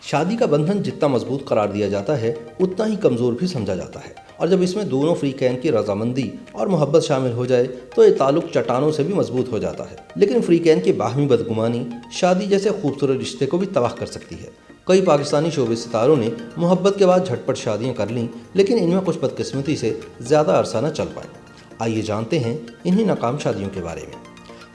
شادی کا بندھن جتنا مضبوط قرار دیا جاتا ہے اتنا ہی کمزور بھی سمجھا جاتا ہے، اور جب اس میں دونوں فریقین کی رضامندی اور محبت شامل ہو جائے تو یہ تعلق چٹانوں سے بھی مضبوط ہو جاتا ہے۔ لیکن فریقین کی باہمی بدگمانی شادی جیسے خوبصورت رشتے کو بھی تباہ کر سکتی ہے۔ کئی پاکستانی شوبز ستاروں نے محبت کے بعد جھٹ پٹ شادیاں کر لیں، لیکن ان میں کچھ بدقسمتی سے زیادہ عرصہ نہ چل پائے۔ آئیے جانتے ہیں انہی ناکام شادیوں کے بارے میں۔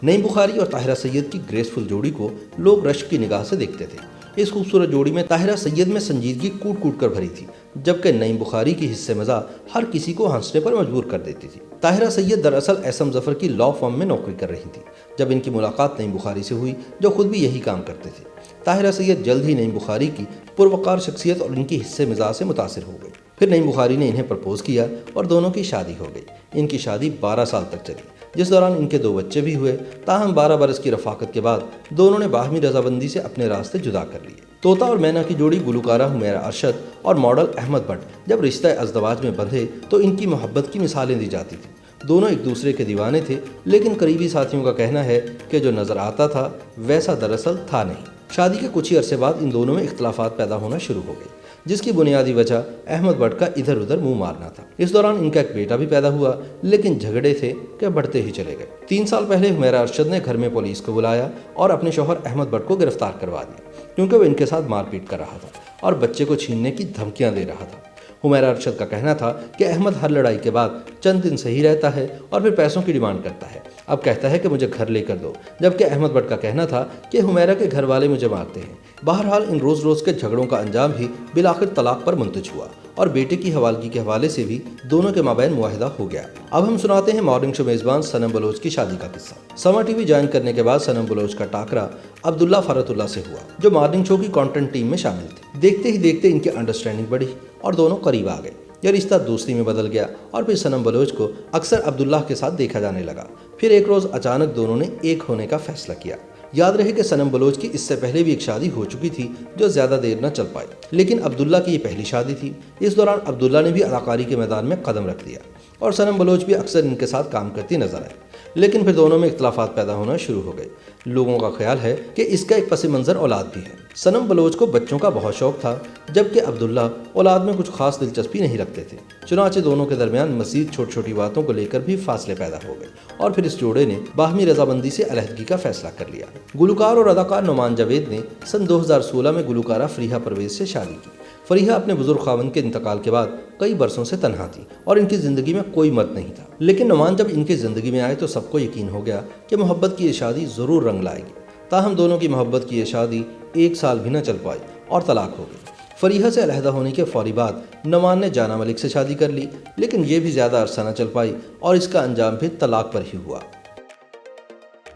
نعیم بخاری اور طاہرہ سید کی گریسفل جوڑی کو لوگ رشک کی نگاہ سے دیکھتے تھے۔ اس خوبصورت جوڑی میں طاہرہ سید میں سنجیدگی کوٹ کوٹ کر بھری تھی، جبکہ نعیم بخاری کی حصے مزاح ہر کسی کو ہنسنے پر مجبور کر دیتی تھی۔ طاہرہ سید دراصل اعصم ظفر کی لاء فرم میں نوکری کر رہی تھی جب ان کی ملاقات نعیم بخاری سے ہوئی، جو خود بھی یہی کام کرتے تھے۔ طاہرہ سید جلد ہی نعیم بخاری کی پروقار شخصیت اور ان کی حصے مزاح سے متاثر ہو گئی۔ پھر نعیم بخاری نے انہیں پرپوز کیا اور دونوں کی شادی ہو گئی۔ ان کی شادی 12 سال تک چلی، جس دوران ان کے 2 بچے بھی ہوئے۔ تاہم 12 برس کی رفاقت کے بعد دونوں نے باہمی رضامندی سے اپنے راستے جدا کر لیے۔ طوطا اور مینا کی جوڑی گلوکارہ حمیرہ ارشد اور ماڈل احمد بٹ جب رشتہ ازدواج میں بندھے تو ان کی محبت کی مثالیں دی جاتی تھیں۔ دونوں ایک دوسرے کے دیوانے تھے، لیکن قریبی ساتھیوں کا کہنا ہے کہ جو نظر آتا تھا ویسا دراصل تھا نہیں۔ شادی کے کچھ ہی عرصے بعد ان دونوں میں اختلافات پیدا ہونا شروع ہو گئے، جس کی بنیادی وجہ احمد بٹ کا ادھر ادھر منہ مارنا تھا۔ اس دوران ان کا ایک بیٹا بھی پیدا ہوا، لیکن جھگڑے تھے کہ بڑھتے ہی چلے گئے۔ 3 سال پہلے حمیرہ ارشد نے گھر میں پولیس کو بلایا اور اپنے شوہر احمد بٹ کو گرفتار کروا دیا، کیونکہ وہ ان کے ساتھ مار پیٹ کر رہا تھا اور بچے کو چھیننے کی دھمکیاں دے رہا تھا۔ حمیرہ ارشد کا کہنا تھا کہ احمد ہر لڑائی کے بعد چند دن صحیح رہتا ہے اور پھر پیسوں کی ڈیمانڈ کرتا ہے۔ اب کہتا ہے کہ مجھے گھر لے کر دو، جبکہ احمد بٹ کا کہنا تھا کہ حمیرہ کے گھر والے مجھے مارتے ہیں۔ بہرحال ان روز روز کے جھگڑوں کا انجام بھی بالآخر طلاق پر منتج ہوا، اور بیٹے کی حوالگی کے حوالے سے بھی دونوں کے مابین معاہدہ ہو گیا۔ اب ہم سناتے ہیں مارننگ شو میزبان صنم بلوچ کی شادی کا قصہ۔ سما ٹی وی جوائن کرنے کے بعد صنم بلوچ کا ٹاکرا عبداللہ فرت اللہ سے ہوا، جو مارننگ شو کی کانٹینٹ ٹیم میں شامل تھے۔ دیکھتے ہی دیکھتے ان کی انڈرسٹینڈنگ بڑھی اور دونوں قریب آ گئے۔ یہ رشتہ دوستی میں بدل گیا اور پھر صنم بلوچ کو اکثر عبداللہ کے ساتھ دیکھا جانے لگا۔ پھر ایک روز اچانک دونوں نے ایک ہونے کا فیصلہ کیا۔ یاد رہے کہ صنم بلوچ کی اس سے پہلے بھی ایک شادی ہو چکی تھی جو زیادہ دیر نہ چل پائی، لیکن عبداللہ کی یہ پہلی شادی تھی۔ اس دوران عبداللہ نے بھی اداکاری کے میدان میں قدم رکھ دیا اور صنم بلوچ بھی اکثر ان کے ساتھ کام کرتی نظر آئے، لیکن پھر دونوں میں اختلافات پیدا ہونا شروع ہو گئے۔ لوگوں کا خیال ہے کہ اس کا ایک پس منظر اولاد بھی ہے۔ صنم بلوچ کو بچوں کا بہت شوق تھا، جبکہ عبداللہ اولاد میں کچھ خاص دلچسپی نہیں رکھتے تھے۔ چنانچہ دونوں کے درمیان مزید چھوٹی چھوٹی باتوں کو لے کر بھی فاصلے پیدا ہو گئے، اور پھر اس جوڑے نے باہمی رضامندی سے علیحدگی کا فیصلہ کر لیا۔ گلوکار اور اداکار نعمان جاوید نے سن 2016 میں گلوکارہ فریحہ پرویز سے شادی کی۔ فریحہ اپنے بزرگ خاوند کے انتقال کے بعد کئی برسوں سے تنہا تھی اور ان کی زندگی میں کوئی مرد نہیں تھا، لیکن نعمان جب ان کی زندگی میں آئے تو سب کو یقین ہو گیا کہ محبت کی یہ شادی ضرور رنگ لائے گی۔ تاہم دونوں کی محبت کی یہ شادی 1 سال بھی نہ چل پائی اور طلاق ہو گئی۔ فریحہ سے علیحدہ ہونے کے فوری بعد نعمان نے جانا ملک سے شادی کر لی، لیکن یہ بھی زیادہ عرصہ نہ چل پائی اور اس کا انجام بھی طلاق پر ہی ہوا۔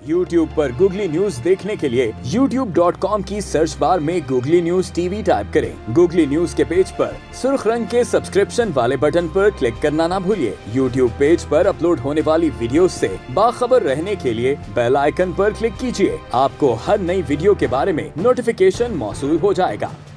YouTube پر گوگلی نیوز دیکھنے کے لیے youtube.com کی سرچ بار میں googly news T V type کریں۔ گوگلی نیوز کے پیج پر سرخ رنگ کے سبسکرپشن والے بٹن پر کلک کرنا نہ بھولیے۔ YouTube پیج پر اپلوڈ ہونے والی ویڈیوز سے باخبر رہنے کے لیے بیل آئیکن پر کلک کیجیے۔ آپ کو ہر نئی ویڈیو کے بارے میں نوٹیفیکیشن موصول ہو جائے گا۔